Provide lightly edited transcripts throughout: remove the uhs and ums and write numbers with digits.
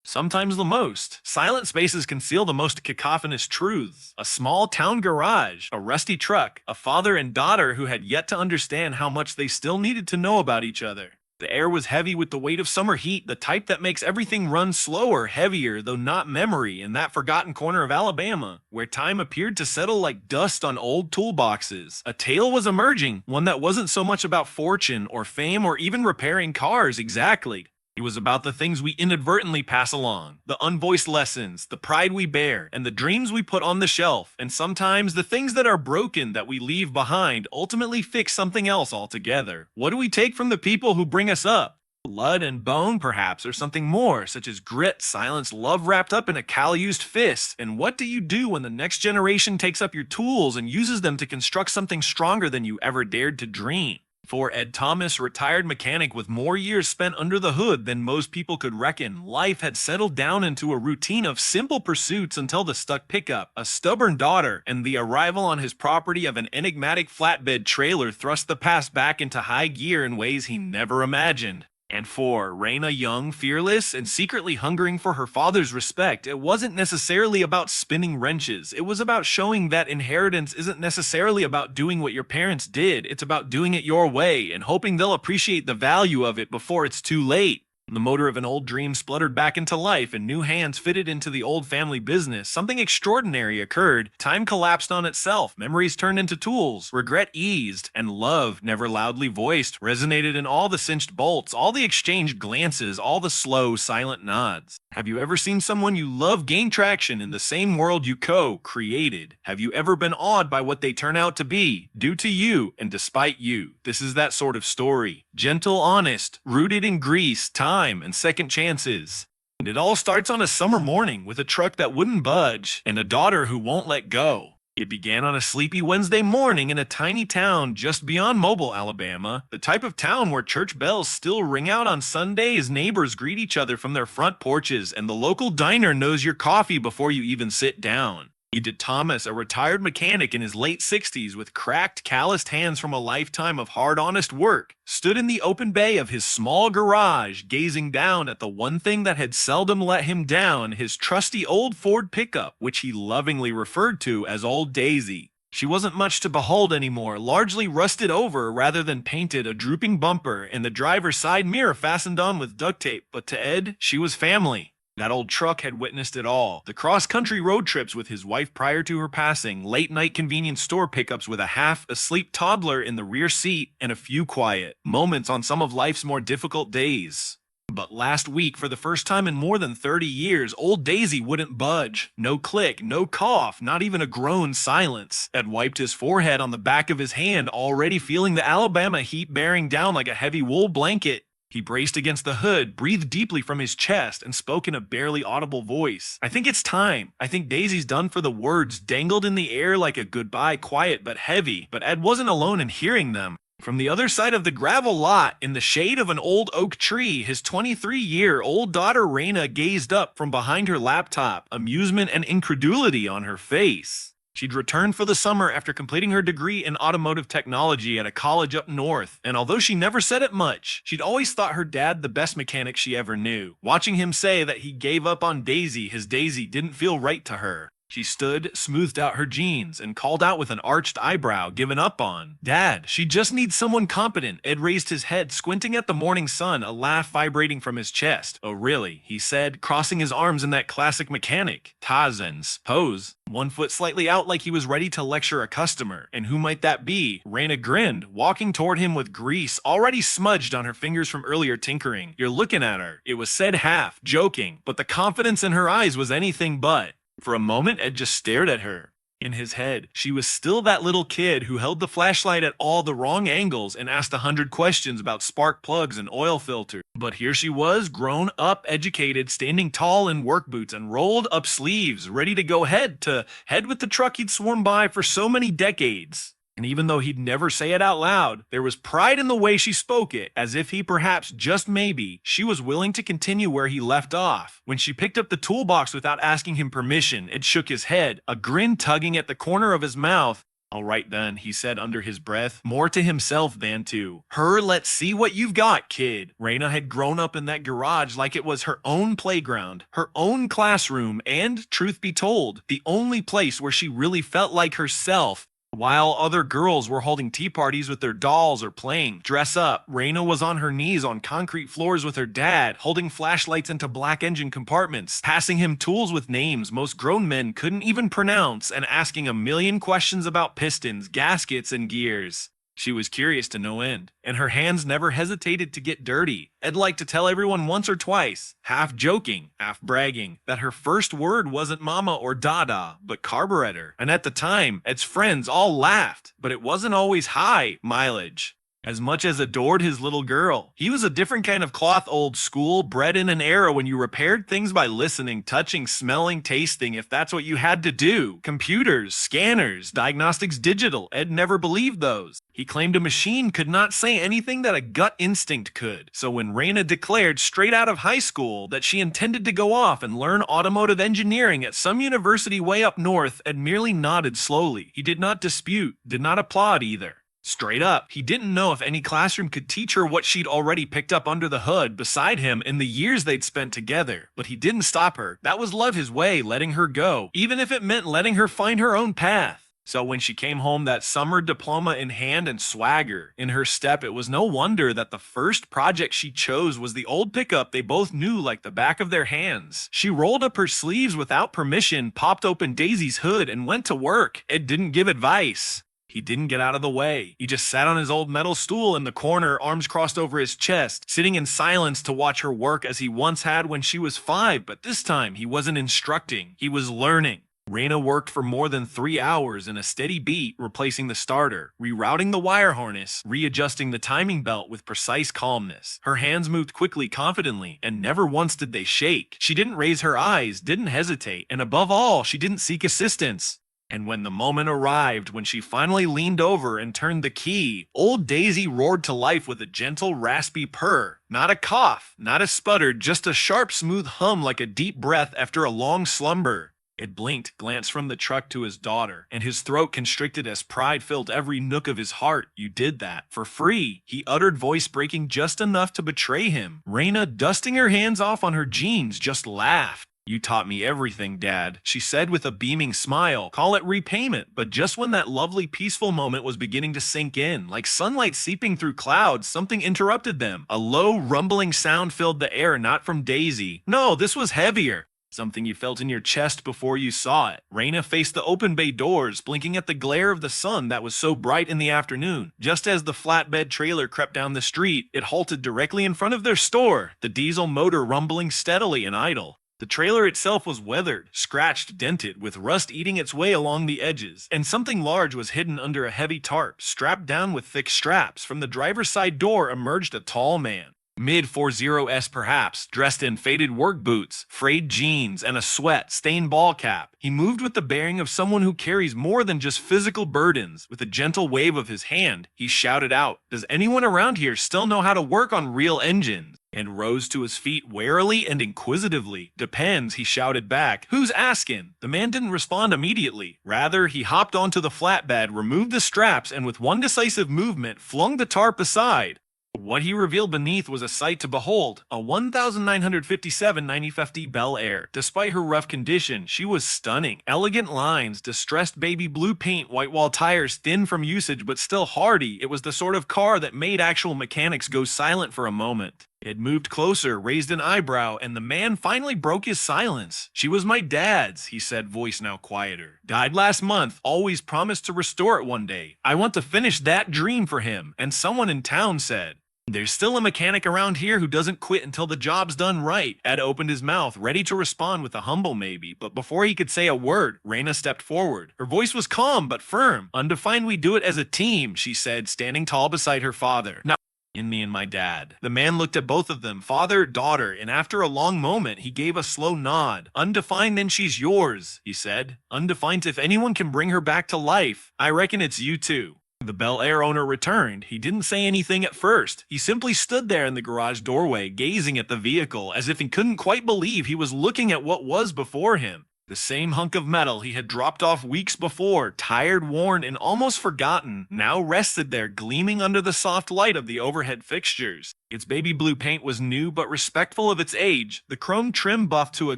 Sometimes the most. Silent spaces conceal the most cacophonous truths. A small town garage, a rusty truck, a father and daughter who had yet to understand how much they still needed to know about each other. The air was heavy with the weight of summer heat, the type that makes everything run slower, heavier, though not memory, in that forgotten corner of Alabama, where time appeared to settle like dust on old toolboxes. A tale was emerging, one that wasn't so much about fortune or fame or even repairing cars exactly. It was about the things we inadvertently pass along, the unvoiced lessons, the pride we bear, and the dreams we put on the shelf. And sometimes the things that are broken that we leave behind ultimately fix something else altogether. What do we take from the people who bring us up? Blood and bone, perhaps, or something more, such as grit, silence, love wrapped up in a calloused fist. And what do you do when the next generation takes up your tools and uses them to construct something stronger than you ever dared to dream? For Ed Thomas, retired mechanic with more years spent under the hood than most people could reckon, life had settled down into a routine of simple pursuits until the stuck pickup, a stubborn daughter, and the arrival on his property of an enigmatic flatbed trailer thrust the past back into high gear in ways he never imagined. And for Raina, young, fearless, and secretly hungering for her father's respect, it wasn't necessarily about spinning wrenches. It was about showing that inheritance isn't necessarily about doing what your parents did. It's about doing it your way and hoping they'll appreciate the value of it before it's too late. The motor of an old dream spluttered back into life and new hands fitted into the old family business. Something extraordinary occurred. Time collapsed on itself. Memories turned into tools. Regret eased. And love, never loudly voiced, resonated in all the cinched bolts, all the exchanged glances, all the slow, silent nods. Have you ever seen someone you love gain traction in the same world you co-created? Have you ever been awed by what they turn out to be, due to you and despite you? This is that sort of story. Gentle, honest, rooted in grease, time, and second chances. And it all starts on a summer morning with a truck that wouldn't budge and a daughter who won't let go. It began on a sleepy Wednesday morning in a tiny town just beyond Mobile, Alabama, the type of town where church bells still ring out on Sundays, neighbors greet each other from their front porches, and the local diner knows your coffee before you even sit down. Ed Thomas, a retired mechanic in his late 60s with cracked, calloused hands from a lifetime of hard, honest work, stood in the open bay of his small garage, gazing down at the one thing that had seldom let him down, his trusty old Ford pickup, which he lovingly referred to as Old Daisy. She wasn't much to behold anymore, largely rusted over rather than painted, a drooping bumper, and the driver's side mirror fastened on with duct tape, but to Ed, she was family. That old truck had witnessed it all. The cross-country road trips with his wife prior to her passing, late-night convenience store pickups with a half-asleep toddler in the rear seat, and a few quiet moments on some of life's more difficult days. But last week, for the first time in more than 30 years, old Daisy wouldn't budge. No click, no cough, not even a groan silence. Ed wiped his forehead on the back of his hand, already feeling the Alabama heat bearing down like a heavy wool blanket. He braced against the hood, breathed deeply from his chest, and spoke in a barely audible voice. "I think it's time. I think Daisy's done for." The words dangled in the air like a goodbye, quiet but heavy, but Ed wasn't alone in hearing them. From the other side of the gravel lot, in the shade of an old oak tree, his 23-year-old daughter Raina gazed up from behind her laptop, amusement and incredulity on her face. She'd returned for the summer after completing her degree in automotive technology at a college up north, and although she never said it much, she'd always thought her dad the best mechanic she ever knew. Watching him say that he gave up on Daisy, his Daisy didn't feel right to her. She stood, smoothed out her jeans, and called out with an arched eyebrow, given up on. "Dad, she just needs someone competent." Ed raised his head, squinting at the morning sun, a laugh vibrating from his chest. "Oh really?" he said, crossing his arms in that classic mechanic Tarzan's pose, one foot slightly out like he was ready to lecture a customer. "And who might that be?" Raina grinned, walking toward him with grease already smudged on her fingers from earlier tinkering. "You're looking at her." It was said half, joking, but the confidence in her eyes was anything but. For a moment, Ed just stared at her. In his head, she was still that little kid who held the flashlight at all the wrong angles and asked 100 questions about spark plugs and oil filters. But here she was, grown up, educated, standing tall in work boots and rolled up sleeves, ready to go head to head with the truck he'd sworn by for so many decades. And even though he'd never say it out loud, there was pride in the way she spoke it, as if he perhaps, just maybe, she was willing to continue where he left off. When she picked up the toolbox without asking him permission, Ed shook his head, a grin tugging at the corner of his mouth. All right then, he said under his breath, more to himself than to her. Let's see what you've got, kid. Raina had grown up in that garage like it was her own playground, her own classroom, and, truth be told, the only place where she really felt like herself. While other girls were holding tea parties with their dolls or playing dress up, Raina was on her knees on concrete floors with her dad, holding flashlights into black engine compartments, passing him tools with names most grown men couldn't even pronounce, and asking a million questions about pistons, gaskets, and gears. She was curious to no end, and her hands never hesitated to get dirty. Ed liked to tell everyone once or twice, half joking, half bragging, that her first word wasn't mama or dada, but carburetor. And at the time, Ed's friends all laughed, but it wasn't always high mileage. As much as adored his little girl, he was a different kind of cloth, old school, bred in an era when you repaired things by listening, touching, smelling, tasting, if that's what you had to do. Computers, scanners, diagnostics digital, Ed never believed those. He claimed a machine could not say anything that a gut instinct could. So when Raina declared straight out of high school that she intended to go off and learn automotive engineering at some university way up north, Ed merely nodded slowly. He did not dispute, did not applaud either. Straight up, he didn't know if any classroom could teach her what she'd already picked up under the hood beside him in the years they'd spent together. But he didn't stop her. That was love his way, letting her go, even if it meant letting her find her own path. So when she came home, that summer, diploma in hand and swagger in her step, it was no wonder that the first project she chose was the old pickup they both knew like the back of their hands. She rolled up her sleeves without permission, popped open Daisy's hood, and went to work. Ed didn't give advice. He didn't get out of the way. He just sat on his old metal stool in the corner, arms crossed over his chest, sitting in silence to watch her work as he once had when she was 5, but this time he wasn't instructing, he was learning. Raina worked for more than 3 hours in a steady beat, replacing the starter, rerouting the wire harness, readjusting the timing belt with precise calmness. Her hands moved quickly, confidently, and never once did they shake. She didn't raise her eyes, didn't hesitate, and above all, she didn't seek assistance. And when the moment arrived, when she finally leaned over and turned the key, old Daisy roared to life with a gentle, raspy purr. Not a cough, not a sputter, just a sharp, smooth hum like a deep breath after a long slumber. Ed blinked, glanced from the truck to his daughter, and his throat constricted as pride filled every nook of his heart. You did that. For free. He uttered, voice breaking just enough to betray him. Raina, dusting her hands off on her jeans, just laughed. You taught me everything, Dad, she said with a beaming smile. Call it repayment. But just when that lovely, peaceful moment was beginning to sink in, like sunlight seeping through clouds, something interrupted them. A low, rumbling sound filled the air, not from Daisy. No, this was heavier. Something you felt in your chest before you saw it. Raina faced the open bay doors, blinking at the glare of the sun that was so bright in the afternoon. Just as the flatbed trailer crept down the street, it halted directly in front of their store, the diesel motor rumbling steadily and idle. The trailer itself was weathered, scratched, dented, with rust eating its way along the edges, and something large was hidden under a heavy tarp, strapped down with thick straps. From the driver's side door emerged a tall man. Mid-40s perhaps, dressed in faded work boots, frayed jeans, and a sweat-stained ball cap. He moved with the bearing of someone who carries more than just physical burdens. With a gentle wave of his hand, he shouted out, "Does anyone around here still know how to work on real engines?" And rose to his feet warily and inquisitively. "Depends," he shouted back. "Who's asking?" The man didn't respond immediately. Rather, he hopped onto the flatbed, removed the straps, and with one decisive movement, flung the tarp aside. What he revealed beneath was a sight to behold, a 1957 950 Bel Air. Despite her rough condition, she was stunning. Elegant lines, distressed baby blue paint, white wall tires thin from usage but still hardy. It was the sort of car that made actual mechanics go silent for a moment. It moved closer, raised an eyebrow, and the man finally broke his silence. "She was my dad's," he said, voice now quieter. "Died last month, always promised to restore it one day. I want to finish that dream for him." And someone in town said, "There's still a mechanic around here who doesn't quit until the job's done right." Ed opened his mouth, ready to respond with a humble maybe, but before he could say a word, Raina stepped forward. Her voice was calm but firm. "Undefined, we do it as a team," she said, standing tall beside her father. "Now, in me and my dad." The man looked at both of them, father, daughter, and after a long moment, he gave a slow nod. "Undefined, then she's yours," he said. "Undefined, if anyone can bring her back to life, I reckon it's you two." The Bel Air owner returned. He didn't say anything at first. He simply stood there in the garage doorway, gazing at the vehicle, as if he couldn't quite believe he was looking at what was before him. The same hunk of metal he had dropped off weeks before, tired, worn, and almost forgotten, now rested there gleaming under the soft light of the overhead fixtures. Its baby blue paint was new but respectful of its age, the chrome trim buffed to a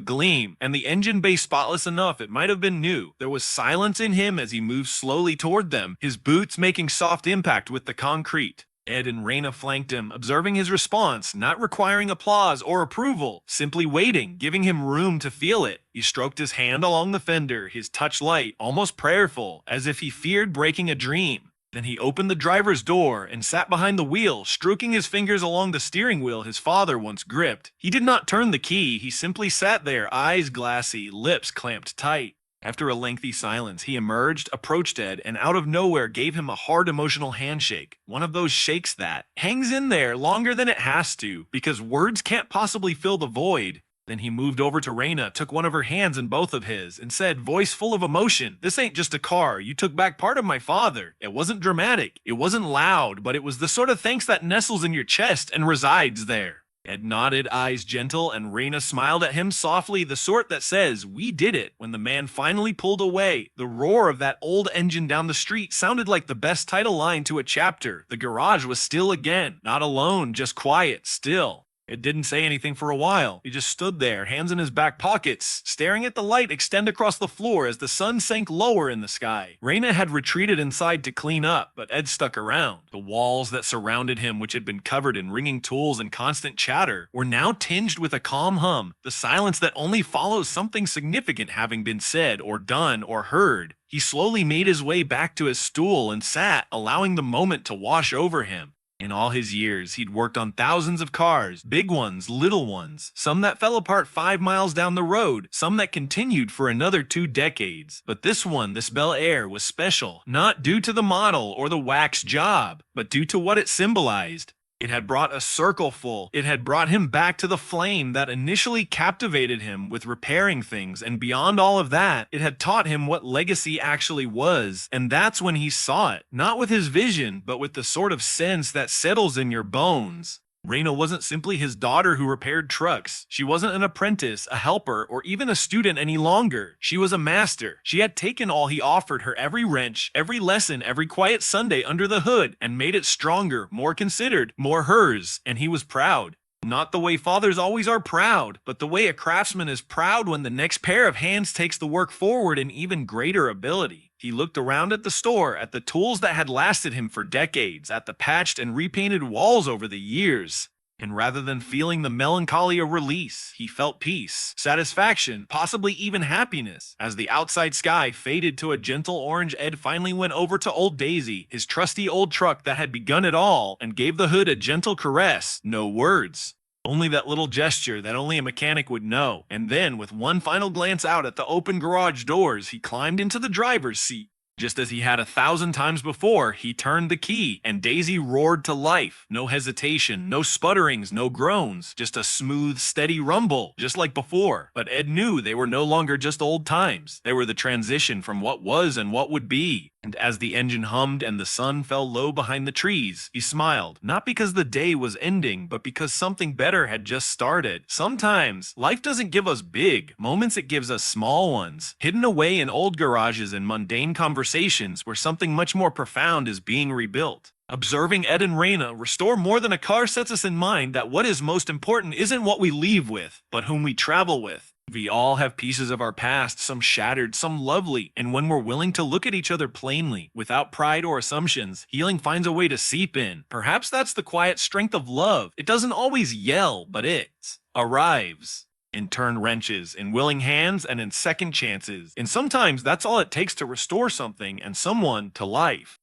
gleam, and the engine bay spotless enough it might have been new. There was silence in him as he moved slowly toward them, his boots making soft impact with the concrete. Ed and Raina flanked him, observing his response, not requiring applause or approval, simply waiting, giving him room to feel it. He stroked his hand along the fender, his touch light, almost prayerful, as if he feared breaking a dream. Then he opened the driver's door and sat behind the wheel, stroking his fingers along the steering wheel his father once gripped. He did not turn the key, he simply sat there, eyes glassy, lips clamped tight. After a lengthy silence, he emerged, approached Ed, and out of nowhere gave him a hard emotional handshake. One of those shakes that hangs in there longer than it has to, because words can't possibly fill the void. Then he moved over to Raina, took one of her hands in both of his, and said, voice full of emotion, "This ain't just a car, you took back part of my father." It wasn't dramatic, it wasn't loud, but it was the sort of thanks that nestles in your chest and resides there. Ed nodded, eyes gentle, and Raina smiled at him softly, the sort that says, "We did it." When the man finally pulled away, the roar of that old engine down the street sounded like the best title line to a chapter. The garage was still again, not alone, just quiet, still. It didn't say anything for a while. He just stood there, hands in his back pockets, staring at the light extend across the floor as the sun sank lower in the sky. Raina had retreated inside to clean up, but Ed stuck around. The walls that surrounded him, which had been covered in ringing tools and constant chatter, were now tinged with a calm hum, the silence that only follows something significant having been said or done or heard. He slowly made his way back to his stool and sat, allowing the moment to wash over him. In all his years, he'd worked on thousands of cars, big ones, little ones, some that fell apart 5 miles down the road, some that continued for another 2 decades. But this one, this Bel Air, was special, not due to the model or the wax job, but due to what it symbolized. It had brought a circle full. It had brought him back to the flame that initially captivated him with repairing things, and beyond all of that, it had taught him what legacy actually was. And that's when he saw it, not with his vision, but with the sort of sense that settles in your bones. Raina wasn't simply his daughter who repaired trucks. She wasn't an apprentice, a helper, or even a student any longer. She was a master. She had taken all he offered her, every wrench, every lesson, every quiet Sunday under the hood, and made it stronger, more considered, more hers, and he was proud. Not the way fathers always are proud, but the way a craftsman is proud when the next pair of hands takes the work forward in even greater ability. He looked around at the store, at the tools that had lasted him for decades, at the patched and repainted walls over the years. And rather than feeling the melancholy of release, he felt peace, satisfaction, possibly even happiness. As the outside sky faded to a gentle orange, Ed finally went over to old Daisy, his trusty old truck that had begun it all, and gave the hood a gentle caress. No words. Only that little gesture that only a mechanic would know. And then, with one final glance out at the open garage doors, he climbed into the driver's seat. Just as he had 1,000 times before, he turned the key, and Daisy roared to life. No hesitation, no sputterings, no groans, just a smooth, steady rumble, just like before. But Ed knew they were no longer just old times. They were the transition from what was and what would be. And as the engine hummed and the sun fell low behind the trees, he smiled, not because the day was ending, but because something better had just started. Sometimes, life doesn't give us big moments, it gives us small ones, hidden away in old garages and mundane conversations where something much more profound is being rebuilt. Observing Ed and Raina restore more than a car sets us in mind that what is most important isn't what we leave with, but whom we travel with. We all have pieces of our past, some shattered, some lovely, and when we're willing to look at each other plainly, without pride or assumptions, healing finds a way to seep in. Perhaps that's the quiet strength of love. It doesn't always yell, but it arrives. In turned wrenches, in willing hands, and in second chances. And sometimes that's all it takes to restore something and someone to life.